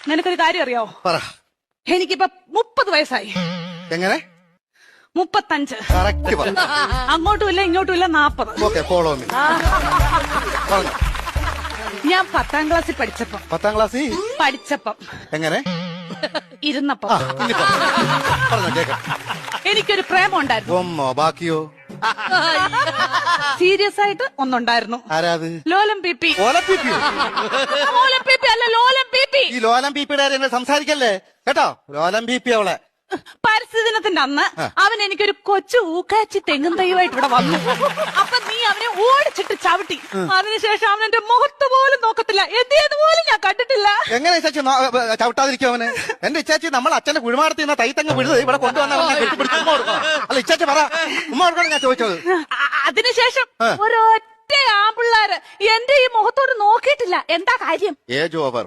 നിനക്കൊരു കാര്യം അറിയോ? പറ. എനിക്കിപ്പോ 30 വയസ്സായി. എങ്ങനെ? 35. കറക്റ്റ് പറ. അങ്ങോട്ടും ഇല്ല ഇങ്ങോട്ടും ഇല്ല 40. Okay, follow me. പറഞ്ഞു. ഞാൻ 10ാം ക്ലാസ്സിൽ പഠിച്ചപ്പം 10ാം ക്ലാസ്സിൽ എങ്ങനെ ഇരുന്നപ്പം പറഞ്ഞോ കേക്കാം. എനിക്കൊരു പ്രേമം ഉണ്ടായിരുന്നു. ബാക്കിയോ? സീരിയസ് ആയിട്ട് ഒന്നുണ്ടായിരുന്നു. ആരാത്? ലോലം പി. ലോലം പി അല്ല ലോലം പി. ഈ ലോലം പി സംസാരിക്കല്ലേ കേട്ടോ. ലോലം പി അവളെ പരിസ്ഥിതി ദിനത്തിന്റെ അന്ന് അവൻ എനിക്കൊരു കൊച്ചു ഊക്കാച്ചി തെങ്ങും തൈയുമായിട്ട് ഇവിടെ വന്നു. അപ്പൊ നീ അവനെ ഓടിച്ചിട്ട് ചവിട്ടി. അതിനുശേഷം അവൻ എന്റെ മുഖത്ത് പോലും നോക്കത്തില്ല. എന്ത് പോലും ഞാൻ കണ്ടിട്ടില്ല. എങ്ങനെ ഇച്ചാച്ചി ചവിട്ടാതിരിക്കും അവന്? എന്റെ ഇച്ചാച്ചി നമ്മൾ അച്ഛന്റെ കുഴിമാടത്തിൽ നിന്ന് തൈത്തങ്ങ് വിഴുത് ഇവിടെ കൊണ്ടുവന്ന ഉമ്മ കൊടുക്കണം. അല്ല ഇച്ചാച്ചി പറ, ഉമ്മ കൊടുക്കണം ഞാൻ ചോദിച്ചത്. അതിനുശേഷം ഒരൊറ്റ ആമ്പിള്ളാര് എന്റെ ഈ മുഖത്തോട് നോക്കിയിട്ടില്ല. എന്താ കാര്യം? Age over.